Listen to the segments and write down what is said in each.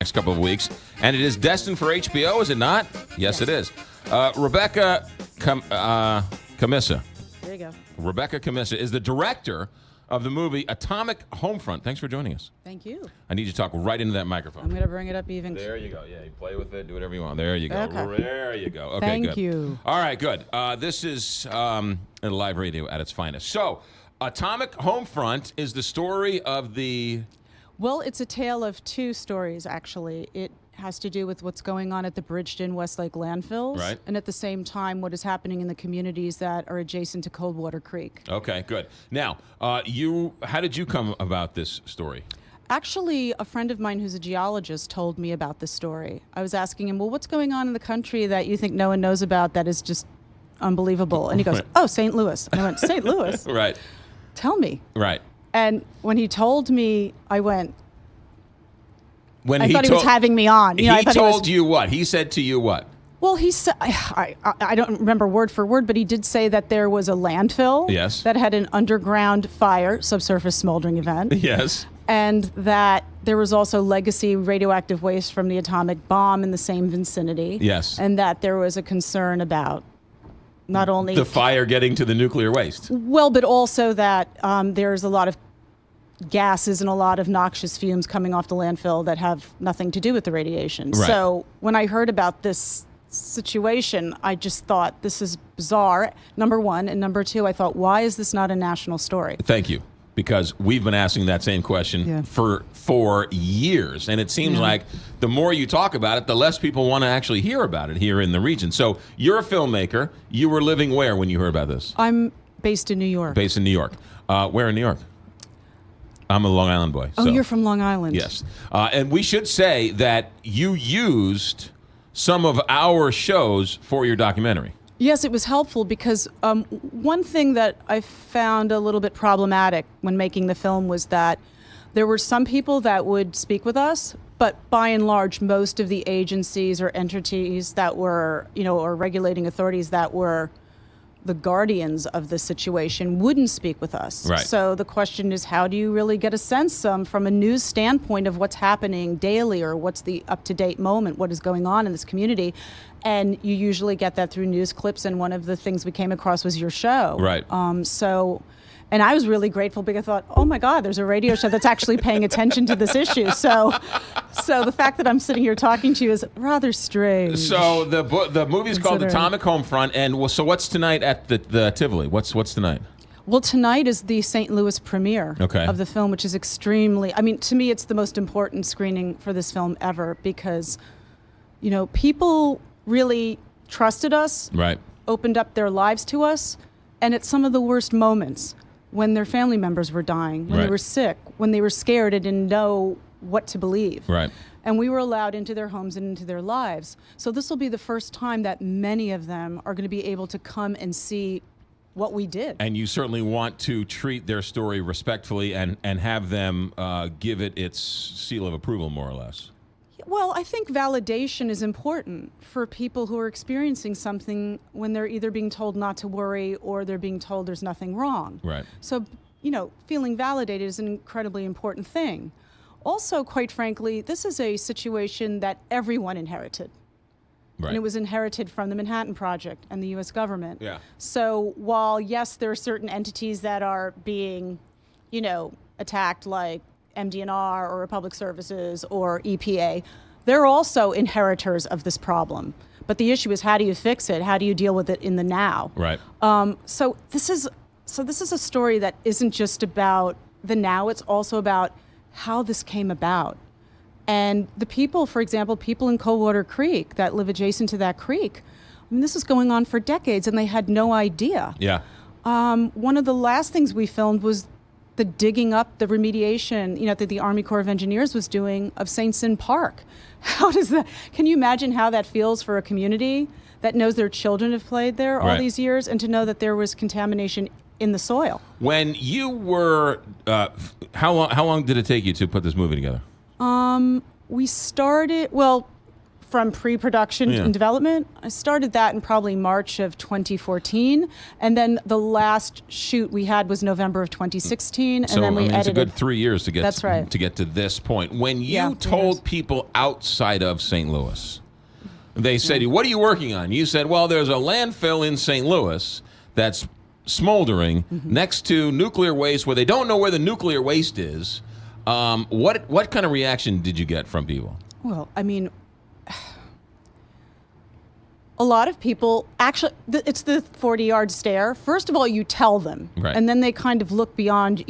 next couple of weeks, and it is destined for HBO, is it not? Yes. It is. Rebecca Cammisa. There you go. Rebecca Cammisa is the director of the movie Atomic Homefront. Thanks for joining us. Thank you. I need you to talk right into that microphone. I'm going to bring it up even. There you go. Yeah, you play with it, do whatever you want. There you go. Okay. There you go. Okay, Thank good. you. All right, good. This is live radio at its finest. So, Atomic Homefront is the story of the... Well, it's a tale of two stories, actually. It has to do with what's going on at the Bridgeton Westlake landfills. Right. And at the same time, what is happening in the communities that are adjacent to Coldwater Creek. Okay, good. Now, how did you come about this story? Actually, a friend of mine who's a geologist told me about this story. I was asking him, well, what's going on in the country that you think no one knows about that is just unbelievable? And he goes, oh, St. Louis. And I went, St. Louis? Right. Tell me. Right. And when he told me, I went, When I thought he was having me on. You know, he told you what? He said to you what? Well, he said, I don't remember word for word, but he did say that there was a landfill Yes. that had an underground fire, subsurface smoldering event. Yes. And that there was also legacy radioactive waste from the atomic bomb in the same vicinity. Yes. And that there was a concern about not only The fire getting to the nuclear waste. well, but also that there's a lot of gases and a lot of noxious fumes coming off the landfill that have nothing to do with the radiation. Right. So when I heard about this situation, I just thought, this is bizarre, number one. And number two, I thought, why is this not a national story? Thank you. Because we've been asking that same question for years. And it seems like the more you talk about it, the less people want to actually hear about it here in the region. So you're a filmmaker. You were living where when you heard about this? I'm based in New York. Based in New York. Where in New York? I'm a Long Island boy. Oh, so. you're from Long Island. Yes. And we should say that you used some of our shows for your documentary. Yes, it was helpful because one thing that I found a little bit problematic when making the film was that there were some people that would speak with us, but by and large, most of the agencies or entities that were, or regulating authorities that were the guardians of the situation wouldn't speak with us. Right. So the question is, how do you really get a sense from a news standpoint of what's happening daily or what's the up-to-date moment, what is going on in this community? And you usually get that through news clips, and one of the things we came across was your show. Right. And I was really grateful because I thought, oh my God, there's a radio show that's actually paying attention to this issue. So the fact that I'm sitting here talking to you is rather strange. So the movie's called Atomic Homefront, and so what's tonight at the Tivoli? What's tonight? Well, tonight is the St. Louis premiere of the film, which is extremely, to me, it's the most important screening for this film ever because, people really trusted us, opened up their lives to us, and at some of the worst moments, when their family members were dying, when they were sick, when they were scared and didn't know what to believe. Right. And we were allowed into their homes and into their lives. So this will be the first time that many of them are going to be able to come and see what we did. And you certainly want to treat their story respectfully and have them give it its seal of approval, more or less. Well, I think validation is important for people who are experiencing something when they're either being told not to worry or they're being told there's nothing wrong. Right. So, feeling validated is an incredibly important thing. Also, quite frankly, this is a situation that everyone inherited. Right. And it was inherited from the Manhattan Project and the U.S. government. Yeah. So while, yes, there are certain entities that are being, attacked, like MDNR or Public Services or EPA, they're also inheritors of this problem. But the issue is, how do you fix it? How do you deal with it in the now? Right. So this is a story that isn't just about the now. It's also about how this came about. And the people, for example, people in Coldwater Creek that live adjacent to that creek, this is going on for decades, and they had no idea. Yeah. One of the last things we filmed was the digging up, the remediation, that the Army Corps of Engineers was doing of St. Cyr Park. Can you imagine how that feels for a community that knows their children have played there all these years, and to know that there was contamination in the soil? When you were, how long did it take you to put this movie together? We started, from pre-production and development. I started that in probably March of 2014, and then the last shoot we had was November of 2016, and then we edited. It's a good 3 years to get That's right. to get to this point. When you told people outside of St. Louis, they said to you, "What are you working on?" You said, "Well, there's a landfill in St. Louis that's smoldering next to nuclear waste where they don't know where the nuclear waste is." What kind of reaction did you get from people? Well, I mean, a lot of people, actually, it's the 40-yard stare. First of all, you tell them, and then they kind of look beyond,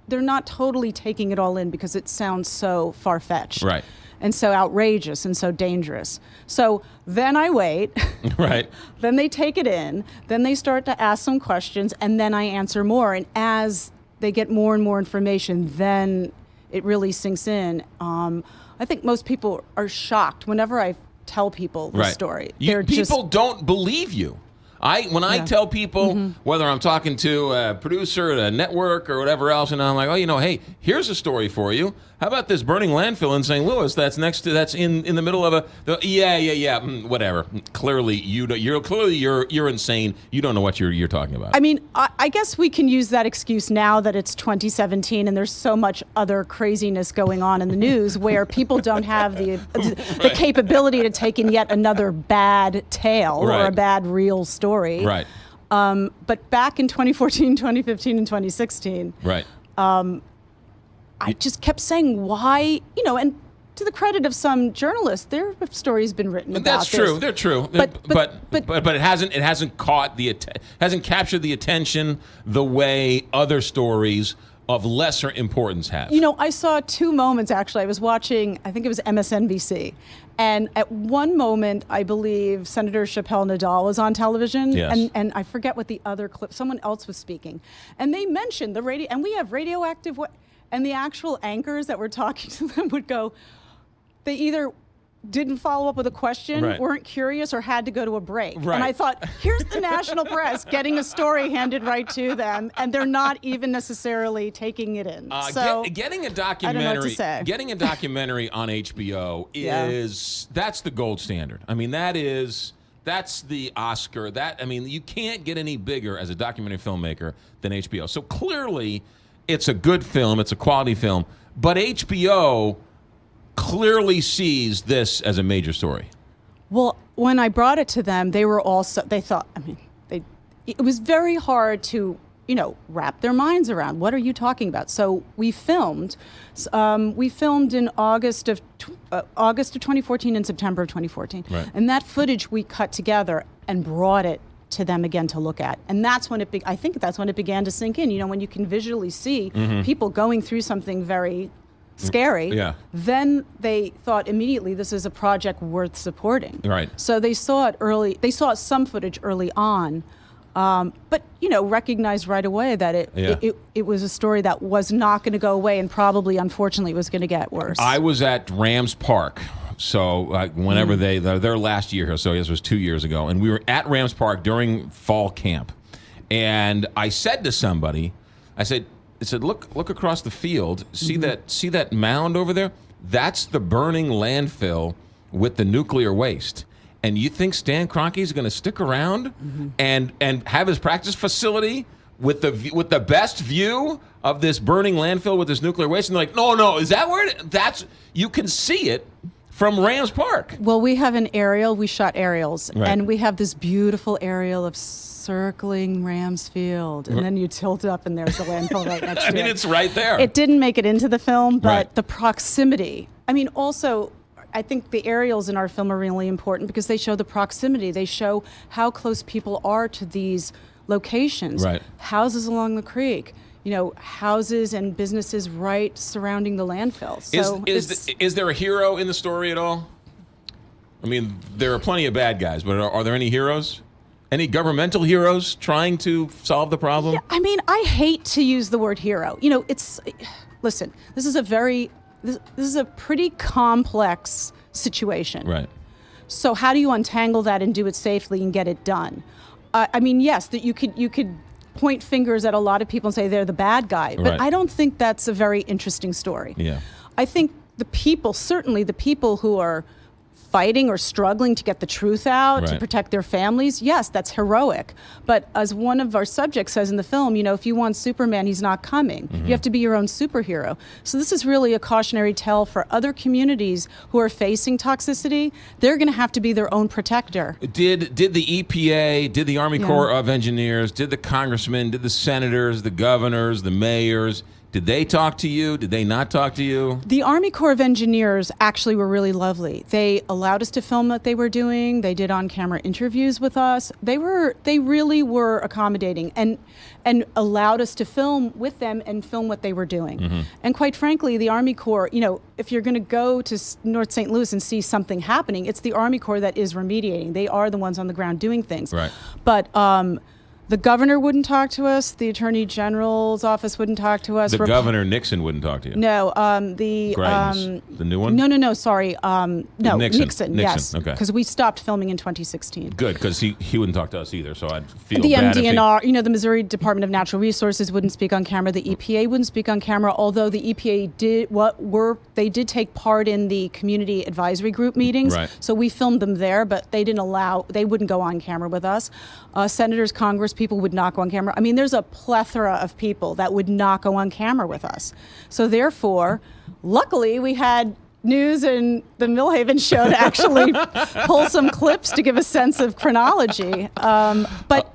they're not totally taking it all in because it sounds so far-fetched. Right. And so outrageous and so dangerous. So then I wait. Right. Then they take it in. Then they start to ask some questions, and then I answer more. And as they get more and more information, then it really sinks in. I think most people are shocked whenever I tell people the story. People don't believe you. When I tell people, whether I'm talking to a producer at a network or whatever else, and I'm like, hey, here's a story for you. How about this burning landfill in St. Louis that's in the middle of whatever. Clearly, you're insane. You don't know what you're talking about. I mean, I guess we can use that excuse now that it's 2017 and there's so much other craziness going on in the news where people don't have the capability to take in yet another bad tale or a bad real story. Right. But back in 2014, 2015, and 2016, I just kept saying why, and to the credit of some journalists, their story's been written about That's true. They're true. But it hasn't captured the attention the way other stories of lesser importance have. I saw two moments, actually. I was watching, I think it was MSNBC. And at one moment, I believe Senator Chappelle Nadal was on television. Yes. And I forget what the other clip, someone else was speaking. And they mentioned the radio, and we have radioactive, and the actual anchors that were talking to them would go, they either didn't follow up with a question, weren't curious, or had to go to a break. Right. And I thought, here's the national press getting a story handed right to them, and they're not even necessarily taking it in. Getting a documentary, I don't know what to say. Getting a documentary on HBO that's the gold standard. I mean, that's the Oscar. You can't get any bigger as a documentary filmmaker than HBO. So clearly, it's a good film. It's a quality film. But HBO clearly sees this as a major story. Well, when I brought it to them, they thought, it was very hard to, wrap their minds around. What are you talking about? So we filmed in August of 2014 and September of 2014. Right. And that footage we cut together and brought it to them again to look at. And that's when I think that's when it began to sink in. When you can visually see people going through something very scary, then they thought immediately this is a project worth supporting. Right. So they saw it early. They saw some footage early on, but recognized right away that it was a story that was not going to go away, and probably, unfortunately, was going to get worse. I was at Rams Park. So whenever their last year here, so this was 2 years ago, and we were at Rams Park during fall camp, and I said to somebody, I said, look across the field. See that mound over there? That's the burning landfill with the nuclear waste. And you think Stan Kroenke's going to stick around and have his practice facility with the best view of this burning landfill with this nuclear waste? And they're like, no, is that where you can see it from Rams Park? Well, we have an aerial. We shot aerials, and we have this beautiful aerial of circling Rams Field, and then you tilt up, and there's the landfill right next to it. It's right there. It didn't make it into the film, but the proximity. Also, I think the aerials in our film are really important because they show the proximity. They show how close people are to these locations. Right. Houses along the creek. Houses and businesses right surrounding the landfill. So is there a hero in the story at all? There are plenty of bad guys, but are there any heroes? Any governmental heroes trying to solve the problem? Yeah, I hate to use the word hero. Listen, this is a pretty complex situation. Right. So how do you untangle that and do it safely and get it done? Yes, that you could point fingers at a lot of people and say they're the bad guy, but I don't think that's a very interesting story. Yeah. I think certainly the people who are fighting or struggling to get the truth out, to Right. protect their families, yes, that's heroic. But as one of our subjects says in the film, if you want Superman, he's not coming. You have to be your own superhero. So this is really a cautionary tale for other communities who are facing toxicity. They're going to have to be their own protector. Did the EPA, did the Army Corps of Engineers, did the congressmen, did the senators, the governors, the mayors, did they talk to you? Did they not talk to you? The Army Corps of Engineers actually were really lovely. They allowed us to film what they were doing. They did on-camera interviews with us. They really were accommodating and allowed us to film with them and film what they were doing. And quite frankly, the Army Corps, if you're going to go to North St. Louis and see something happening, it's the Army Corps that is remediating. They are the ones on the ground doing things. Right. But the governor wouldn't talk to us. The Attorney General's office wouldn't talk to us. The governor Nixon wouldn't talk to you. No, the new one. No. Sorry, no, Nixon. Yes, Okay. because we stopped filming in 2016. Good, because he wouldn't talk to us either. So I'd feel The bad if MDNR, the Missouri Department of Natural Resources wouldn't speak on camera. The EPA wouldn't speak on camera. Although the EPA did take part in the community advisory group meetings. Right. So we filmed them there, but they wouldn't go on camera with us. Senators, Congress people would not go on camera. I mean, there's a plethora of people that would not go on camera with us. So therefore, luckily, we had news and the Millhaven show to actually pull some clips to give a sense of chronology. But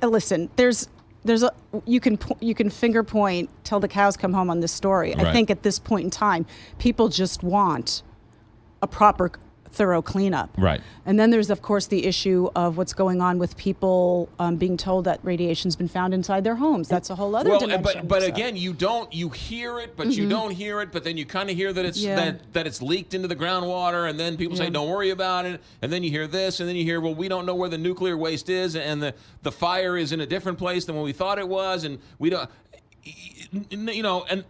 listen, you can finger point till the cows come home on this story. Right. I think at this point in time, people just want a proper, thorough cleanup. Right. And then there's, of course, the issue of what's going on with people being told that radiation's been found inside their homes. That's a whole other dimension. But again, you hear it, but you don't hear it, but then you kind of hear that it's that it's leaked into the groundwater, and then people say, don't worry about it, and then you hear this, and then you hear, well, we don't know where the nuclear waste is, and the fire is in a different place than what we thought it was, and we don't, and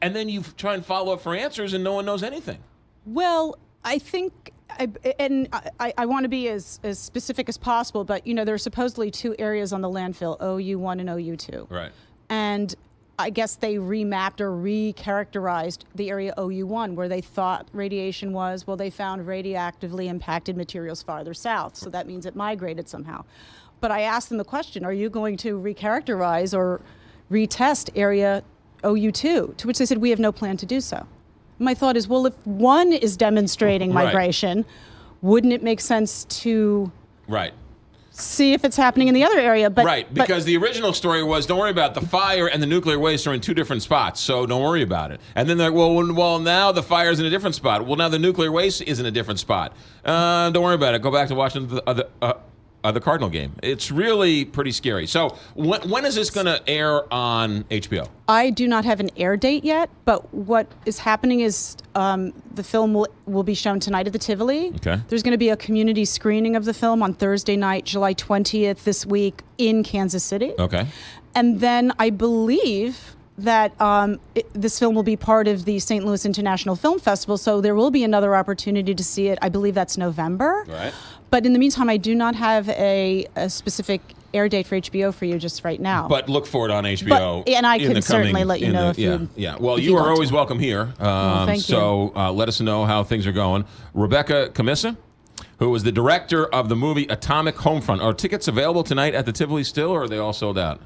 then you try and follow up for answers, and no one knows anything. Well, I think... I want to be as specific as possible, but there are supposedly two areas on the landfill, OU1 and OU2. Right. And I guess they remapped or recharacterized the area OU1 where they thought radiation was. Well, they found radioactively impacted materials farther south, so that means it migrated somehow. But I asked them the question, are you going to recharacterize or retest area OU2? To which they said, we have no plan to do so. My thought is, well, if one is demonstrating migration, wouldn't it make sense to see if it's happening in the other area? Because the original story was, don't worry about it. The fire and the nuclear waste are in two different spots, so don't worry about it. And then they're like, well, now the fire's in a different spot. Well, now the nuclear waste is in a different spot. Don't worry about it. Go back to watching the Cardinal game. It's really pretty scary. So when is this going to air on HBO? I do not have an air date yet, but what is happening is the film will be shown tonight at the Tivoli. Okay. There's going to be a community screening of the film on Thursday night, July 20th this week in Kansas City. Okay. And then I believe that this film will be part of the St. Louis International Film Festival, so there will be another opportunity to see it. I believe that's November. Right. But in the meantime, I do not have a specific air date for HBO for you just right now. But look for it on HBO. And I can certainly let you know if you... Yeah. Well, you are always welcome here. Thank you. So let us know how things are going. Rebecca Cammisa, who was the director of the movie Atomic Homefront. Are tickets available tonight at the Tivoli still, or are they all sold out?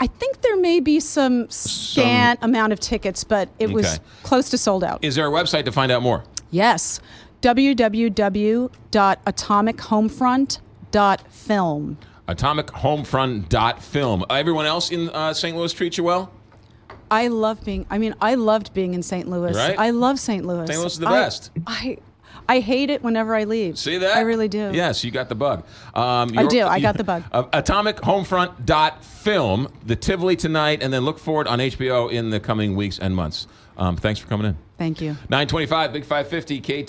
I think there may be some scant amount of tickets, but it was close to sold out. Is there a website to find out more? Yes. www.atomichomefront.film. Atomichomefront.film. Everyone else in St. Louis treat you well? I loved being in St. Louis. Right? I love St. Louis. St. Louis is the best. I hate it whenever I leave. See that? I really do. Yes, you got the bug. I got the bug. Atomichomefront.film, the Tivoli tonight, and then look for it on HBO in the coming weeks and months. Thanks for coming in. Thank you. 925, Big 550, KT.